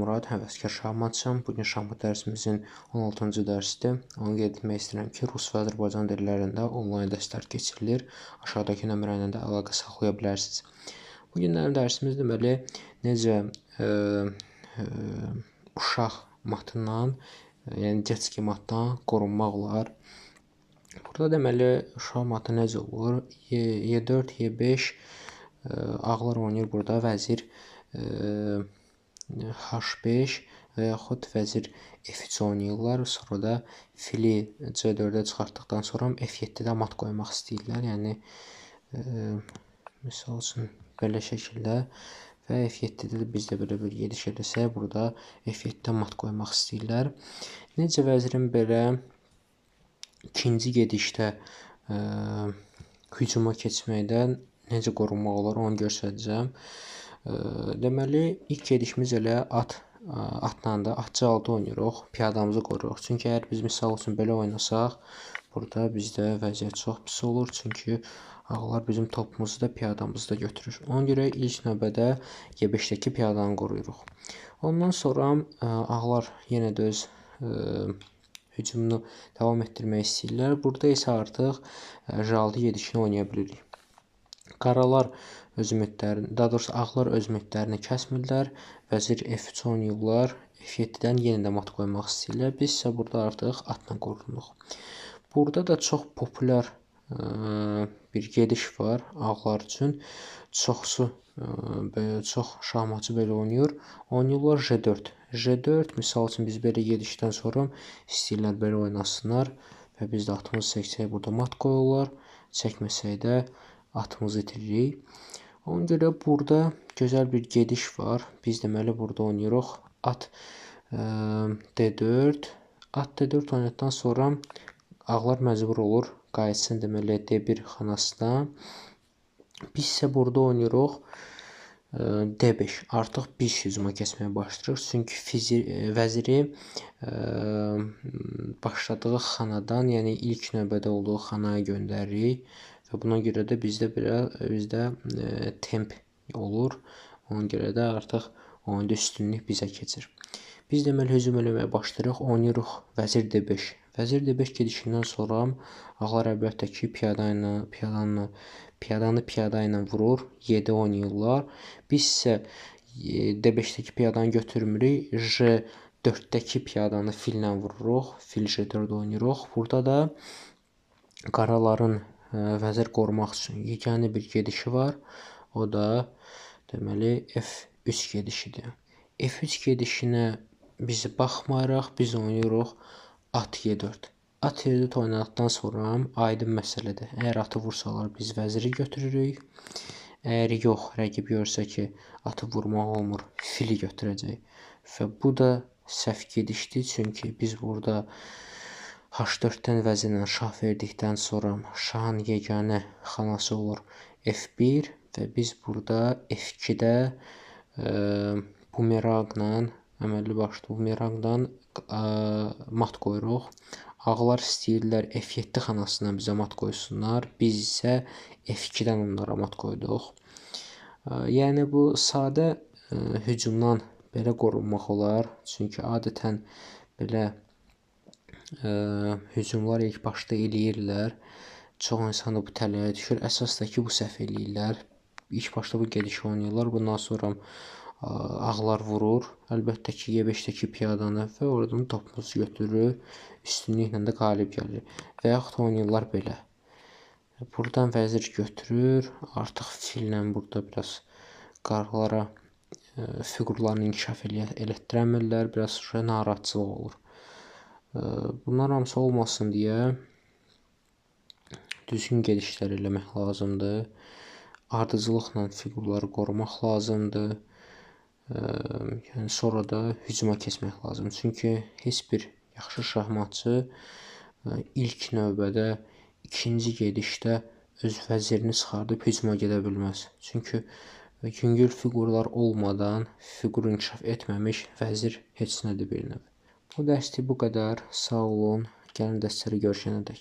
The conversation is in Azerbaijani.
Murad, həvəskar şahmatçıyam. Bugün şahmat dərsimizin 16-cı dərsidir. Onu qeyd etmək istəyirəm ki, rus və Azərbaycan dillərində onlayn dərslər keçirilir. Aşağıdakı nömrə ilə də əlaqə saxlaya bilərsiniz. Bugünlərin dərsimiz deməli necə uşaq matından, yəni детский matdan qorunmaq olar. Burada deməli uşaq matı necə olur? Y4, Y5 ağlar oynayır burada vəzir H5 və yaxud vəzir F3 oynayırlar. Sonra da fili C4-ə çıxartdıqdan sonra F7-də mat qoymaq istəyirlər. Yəni misal üçün belə şəkildə və F7-də biz də belə bir gediş edəsək, burada F7-də mat qoymaq istəyirlər. Necə vəzirin belə ikinci gedişdə hücuma keçməkdən necə qorunmaq olar, onu göstərəcəm. Deməli, ilk gedişimiz elə atla da atçı 6 oynayırıq, piyadamızı qoruruq. Çünki əgər biz misal üçün belə oynasaq, burada bizdə vəziyyət çox pis olur. Çünki ağlar bizim topumuzu da piyadamızı da götürür. Ona görə ilk növbədə G5-dəki piyadanı qoruyuruq. Ondan sonra ağlar yenə də öz hücumunu davam etdirmək istəyirlər. Burada isə artıq J6 gedişini oynaya bilirik. Qaralar öz ümidlərini, daha doğrusu ağlar öz ümidlərini kəsmirlər. Vəzir F3 oynayırlar. F7-dən yenə də mat qoymaq istəyirlər. Biz isə burada artıq atla qorunuruq. Burada da çox populyar bir gediş var ağlar üçün. Çox şahmatçı belə oynayır. Oynayırlar J4. J4 misal üçün biz belə gedişdən sonra istəyirlər belə oynasınlar və biz də atımızı çəksək burada mat qoyurlar. Çəkməsək də atımızı itiririk. Ona görə burada gözəl bir gediş var. Biz deməli burada oynayırıq. At D4. At D4 oynadıqdan sonra ağlar məcbur olur qayıtsın deməli D1 xanasına. Biz isə burada oynayırıq D5. Artıq biz hücuma keçməyə başlayırıq. Çünki vəziri başladığı xanadan, yəni ilk növbədə olduğu xanaya göndəririk. Və buna görə də bizdə temp olur. Ona görə də artıq oyunda üstünlük bizə keçir. Biz deməli hücum eləməyə başlayırıq. Oynayırıq vəzir D5. Vəzir D5 gedişindən sonra ağlar əlbəttə ki piyadanı piyada ilə vurur. 7 oynayırlar. Biz isə D5-dəki piyadanı götürmürük. J4-dəki piyadanı fillə vururuq. Fil J4 oynayırıq. Burada da qaraların vəzir qorumaq üçün yeganə bir gedişi var. O da deməli F3 gedişidir. F3 gedişinə biz baxmayaraq biz oynayırıq at Y4. At Y4 oynadıqdan sonra aydın məsələdir. Əgər atı vursalar biz vəziri götürürük. Əgər yox, rəqib görsə ki atı vurmaq olmur, fili götürəcək. Və bu da səhv gedişdir. Çünki biz burada H4-dən vəzirlə şah verdikdən sonra şahın yeganə xanası olur F1 və biz burada F2-də bumeranqla, əməlli başlı bumeranqdan mat qoyuruq. Ağlar istəyirlər F7 xanasına bizə mat qoysunlar. Biz isə F2-dən onlara mat qoyduq. Yəni bu sadə hücumdan belə qorunmaq olar. Çünki adətən belə hücumlar ilk başda eləyirlər. Çox insan da bu tələyə düşür. Əsas da ki, bu səhv eləyirlər. İlk başda bu gedişi oynayırlar. Bundan sonra ağlar vurur. Əlbəttə ki, Y5-dəki piyadanı və oradan topumuzu götürür. Üstünlüklə də qalib gəlir. Və yaxud oynayırlar belə. Buradan vəzir götürür. Artıq fillə burada biraz qaralara fiqurlarını inkişaf elətdirəmirlər. Biraz narahatçılıq olur. Bunlar hamısı olmasın deyə düzgün gedişlər eləmək lazımdır. Ardıcılıqla fiqurları qorumaq lazımdır. Yəni sonra da hücuma keçmək lazımdır. Çünki heç bir yaxşı şahmatçı ilk növbədə ikinci gedişdə öz vəzirini çıxardıb hücuma gedə bilməz. Çünki yüngül fiqurlar olmadan, fiqur inkişaf etməmiş vəzir heç nədir bir növ. Bu dərslik bu qədər. Sağ olun. Gəlin dərsləri görüşənədək.